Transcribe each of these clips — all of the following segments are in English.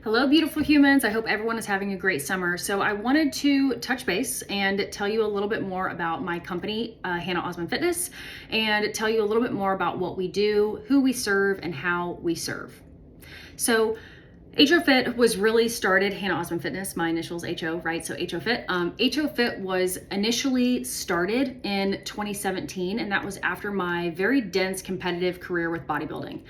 Hello, beautiful humans. I hope everyone is having a great summer. So I wanted to touch base and tell you a little bit more about my company, Hannah Osmond Fitness, and tell you a little bit more about what we do, who we serve, and how we serve. So HOFIT was really started, Hannah Osmond Fitness, my initials HO, right? So HOFIT. HOFIT was initially started in 2017, and that was after my very dense competitive career with bodybuilding.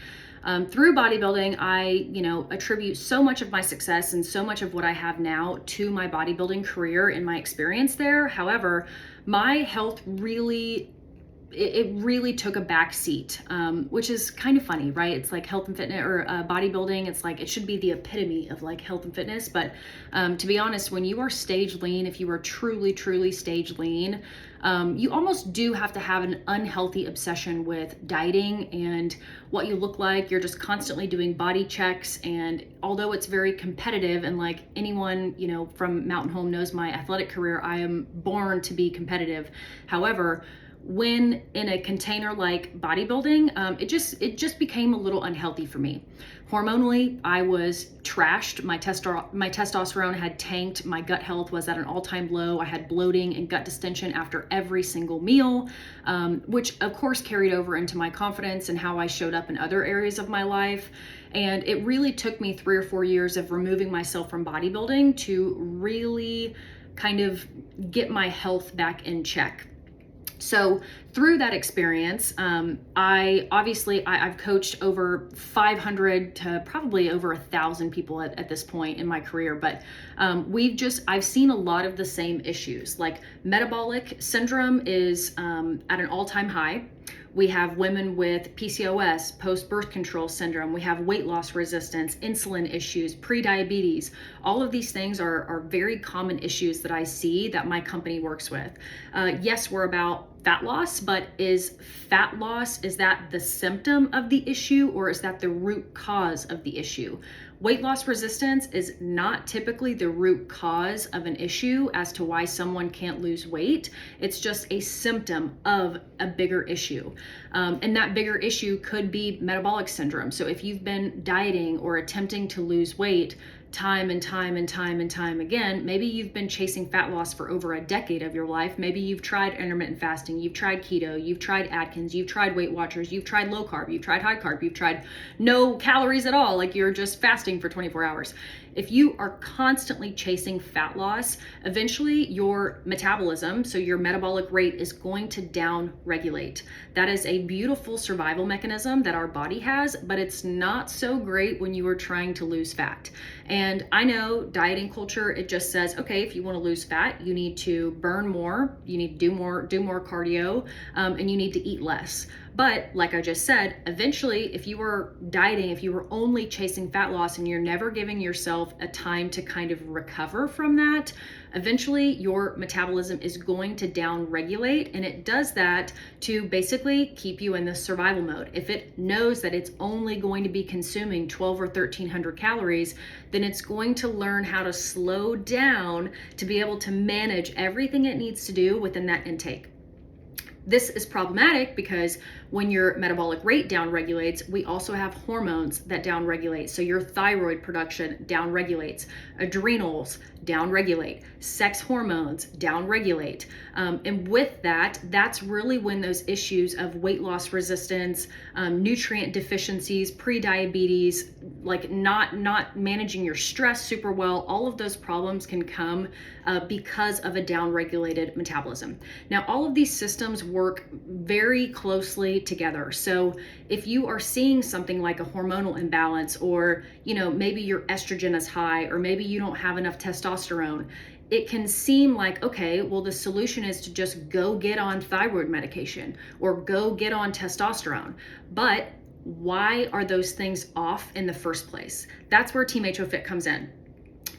Through bodybuilding, I, attribute so much of my success and so much of what I have now to my bodybuilding career and my experience there. However, my health really took a back seat, which is kind of funny, right? It's like health and fitness or bodybuilding. It's like, it should be the epitome of like health and fitness. But to be honest, when you are stage lean, if you are truly stage lean, you almost do have to have an unhealthy obsession with dieting and what you look like. You're just constantly doing body checks. And although it's very competitive, and like anyone, from Mountain Home knows my athletic career, I am born to be competitive. However, when in a container like bodybuilding, it just became a little unhealthy for me. Hormonally, I was trashed. My testosterone had tanked. My gut health was at an all-time low. I had bloating and gut distension after every single meal, which of course carried over into my confidence and how I showed up in other areas of my life. And it really took me 3 or 4 years of removing myself from bodybuilding to really kind of get my health back in check. So through that experience, I've coached over 500 to probably over 1,000 people at this point in my career, but I've seen a lot of the same issues. Like metabolic syndrome is at an all-time high. We have women with PCOS, post-birth control syndrome. We have weight loss resistance, insulin issues, pre-diabetes. All of these things are very common issues that I see that my company works with. Yes, we're about fat loss, but is that the symptom of the issue, or is that the root cause of the issue? Weight loss resistance is not typically the root cause of an issue as to why someone can't lose weight. It's just a symptom of a bigger issue. And that bigger issue could be metabolic syndrome. So if you've been dieting or attempting to lose weight time and time again, maybe you've been chasing fat loss for over a decade of your life. Maybe you've tried intermittent fasting, you've tried keto, you've tried Atkins, you've tried Weight Watchers, you've tried low carb, you've tried high carb, you've tried no calories at all, like you're just fasting for 24 hours. If you are constantly chasing fat loss, eventually your metabolism, so your metabolic rate, is going to down regulate. That is a beautiful survival mechanism that our body has, but it's not so great when you are trying to lose fat. And I know dieting culture, it just says, okay, if you want to lose fat, you need to burn more, you need to do more cardio, and you need to eat less. But like I just said, eventually, if you were dieting, if you were only chasing fat loss and you're never giving yourself a time to kind of recover from that, eventually your metabolism is going to down regulate, and it does that to basically keep you in the survival mode. If it knows that it's only going to be consuming 12 or 1,300 calories, then it's going to learn how to slow down to be able to manage everything it needs to do within that intake. This is problematic because when your metabolic rate downregulates, we also have hormones that downregulate. So your thyroid production downregulates, adrenals downregulate, sex hormones downregulate. And with that, that's really when those issues of weight loss resistance, nutrient deficiencies, pre-diabetes, like not managing your stress super well, all of those problems can come because of a downregulated metabolism. Now, all of these systems work very closely together. So if you are seeing something like a hormonal imbalance, or maybe your estrogen is high, or maybe you don't have enough testosterone, it can seem like, okay, well, the solution is to just go get on thyroid medication or go get on testosterone. But why are those things off in the first place? That's where Team HOFIT comes in.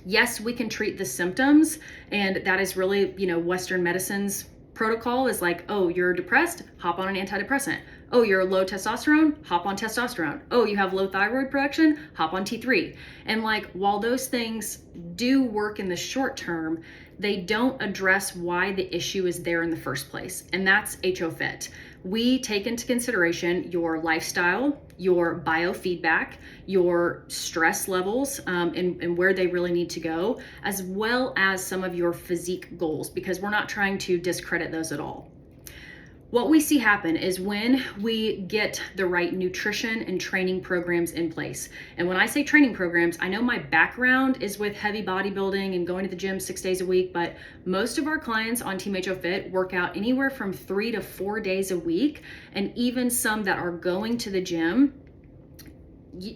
Yes, we can treat the symptoms, and that is really, Western medicine's protocol is like, oh, you're depressed, hop on an antidepressant. Oh, you're low testosterone, hop on testosterone. Oh, you have low thyroid production, hop on T3. And like, while those things do work in the short term, they don't address why the issue is there in the first place. And that's HOFIT. We take into consideration your lifestyle, your biofeedback, your stress levels, and where they really need to go, as well as some of your physique goals, because we're not trying to discredit those at all. What we see happen is when we get the right nutrition and training programs in place. And when I say training programs, I know my background is with heavy bodybuilding and going to the gym 6 days a week, but most of our clients on Team HOFIT work out anywhere from 3 to 4 days a week, and even some that are going to the gym.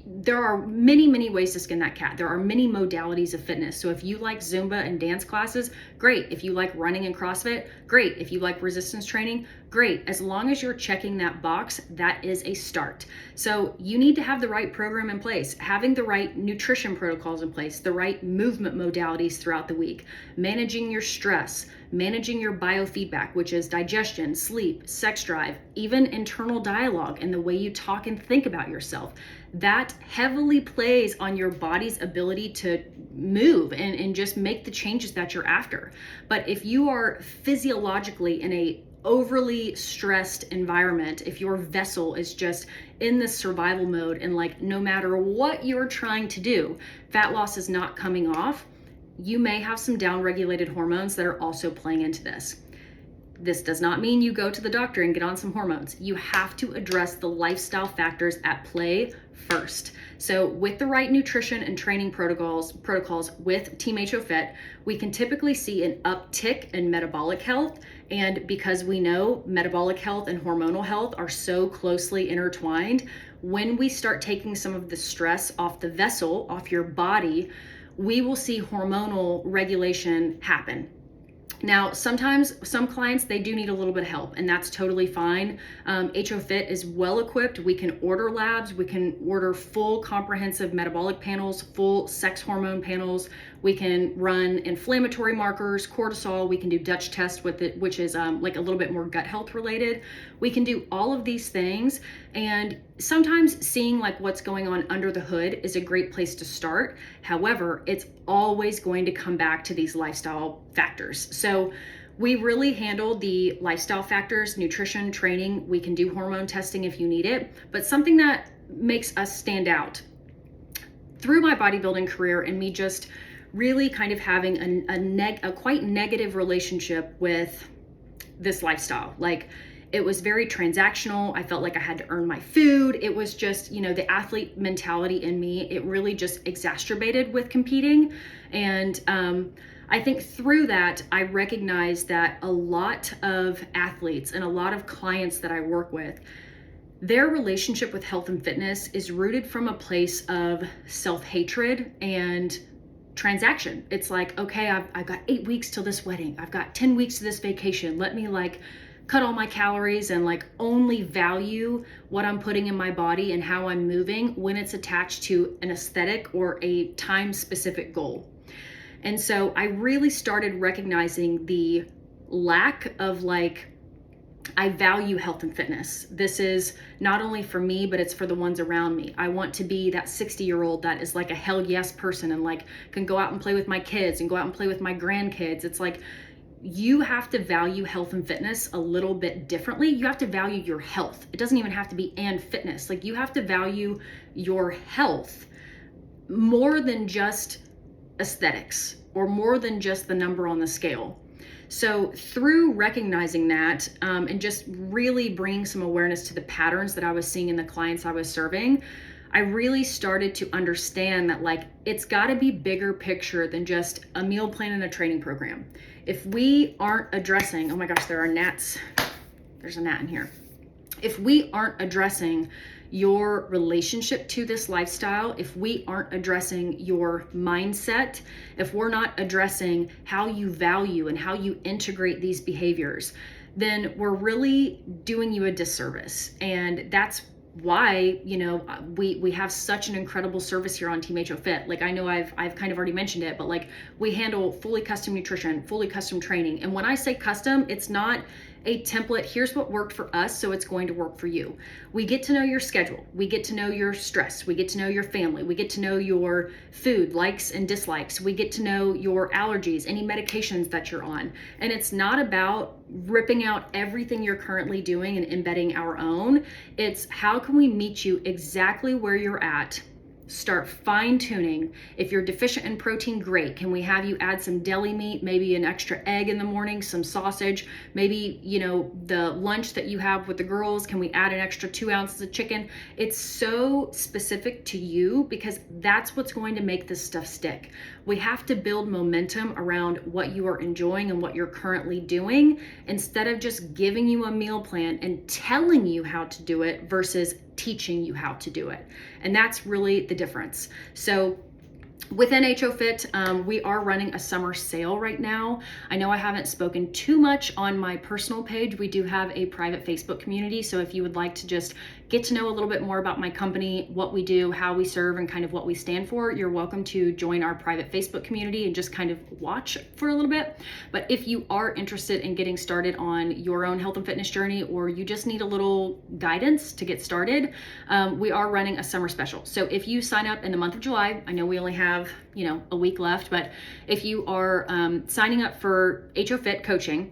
There are many ways to skin that cat. There are many modalities of fitness. So if you like Zumba and dance classes, great. If you like running and CrossFit, great. If you like resistance training, great. As long as you're checking that box, that is a start. So you need to have the right program in place, having the right nutrition protocols in place, the right movement modalities throughout the week, managing your stress, managing your biofeedback, which is digestion, sleep, sex drive, even internal dialogue and the way you talk and think about yourself. That heavily plays on your body's ability to move and just make the changes that you're after. But if you are physiologically in a overly stressed environment, if your vessel is just in this survival mode and like no matter what you're trying to do, fat loss is not coming off, you may have some downregulated hormones that are also playing into this. This does not mean you go to the doctor and get on some hormones. You have to address the lifestyle factors at play first. So with the right nutrition and training protocols with Team HOFIT, we can typically see an uptick in metabolic health. And because we know metabolic health and hormonal health are so closely intertwined, when we start taking some of the stress off the vessel, off your body, we will see hormonal regulation happen. Now, sometimes some clients, they do need a little bit of help, and that's totally fine. HOFIT is well equipped. We can order labs. We can order full comprehensive metabolic panels, full sex hormone panels. We can run inflammatory markers, cortisol. We can do Dutch test with it, which is like a little bit more gut health related. We can do all of these things. And sometimes seeing like what's going on under the hood is a great place to start. However, it's always going to come back to these lifestyle factors. So we really handle the lifestyle factors, nutrition, training. We can do hormone testing if you need it, but something that makes us stand out through my bodybuilding career and me just really kind of having a quite negative relationship with this lifestyle. Like, it was very transactional. I felt like I had to earn my food. It was just, the athlete mentality in me, it really just exacerbated with competing. And I think through that, I recognized that a lot of athletes and a lot of clients that I work with, their relationship with health and fitness is rooted from a place of self-hatred and transaction. It's like, okay, I've got 8 weeks till this wedding. I've got 10 weeks to this vacation. Let me cut all my calories and only value what I'm putting in my body and how I'm moving when it's attached to an aesthetic or a time specific goal. And so I really started recognizing the lack of I value health and fitness. This is not only for me, but it's for the ones around me. I want to be that 60-year-old that is a hell yes person and can go out and play with my kids and go out and play with my grandkids. It's you have to value health and fitness a little bit differently. You have to value your health. It doesn't even have to be and fitness. You have to value your health more than just aesthetics or more than just the number on the scale. So through recognizing that and just really bringing some awareness to the patterns that I was seeing in the clients I was serving, I really started to understand that it's got to be bigger picture than just a meal plan and a training program. If we aren't addressing, oh my gosh, there are gnats. There's a gnat in here. If we aren't addressing your relationship to this lifestyle, if we aren't addressing your mindset, if we're not addressing how you value and how you integrate these behaviors, then we're really doing you a disservice. And that's why, we have such an incredible service here on Team HOFIT. I know I've kind of already mentioned it, but we handle fully custom nutrition, fully custom training. And when I say custom, it's not a template. Here's what worked for us, so it's going to work for you. We get to know your schedule. We get to know your stress. We get to know your family. We get to know your food likes and dislikes. We get to know your allergies, any medications that you're on. And it's not about ripping out everything you're currently doing and embedding our own. It's how can we meet you exactly where you're at. Start fine tuning. If you're deficient in protein, great. Can we have you add some deli meat, maybe an extra egg in the morning, some sausage, maybe, the lunch that you have with the girls, can we add an extra 2 ounces of chicken? It's so specific to you because that's what's going to make this stuff stick. We have to build momentum around what you are enjoying and what you're currently doing instead of just giving you a meal plan and telling you how to do it versus teaching you how to do it. And that's really the difference. So within HOFIT, we are running a summer sale right now. I know I haven't spoken too much on my personal page. We do have a private Facebook community. So if you would like to just get to know a little bit more about my company, what we do, how we serve, and kind of what we stand for, you're welcome to join our private Facebook community and just kind of watch for a little bit. But if you are interested in getting started on your own health and fitness journey, or you just need a little guidance to get started, we are running a summer special. So if you sign up in the month of July, I know we only have a week left, but if you are signing up for HOFIT coaching,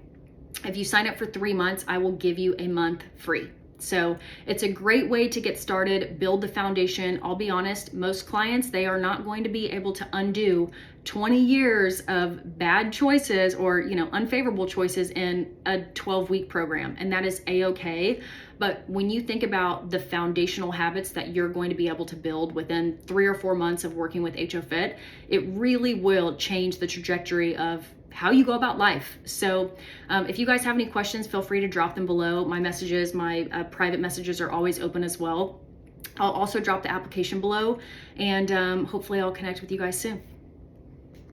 if you sign up for 3 months, I will give you a month free. So it's a great way to get started, build the foundation. I'll be honest, most clients, they are not going to be able to undo 20 years of bad choices or, unfavorable choices in a 12-week program. And that is a-okay. But when you think about the foundational habits that you're going to be able to build within 3 or 4 months of working with HOFIT, it really will change the trajectory of how you go about life. So if you guys have any questions, feel free to drop them below. My messages, my private messages are always open as well. I'll also drop the application below, and hopefully I'll connect with you guys soon.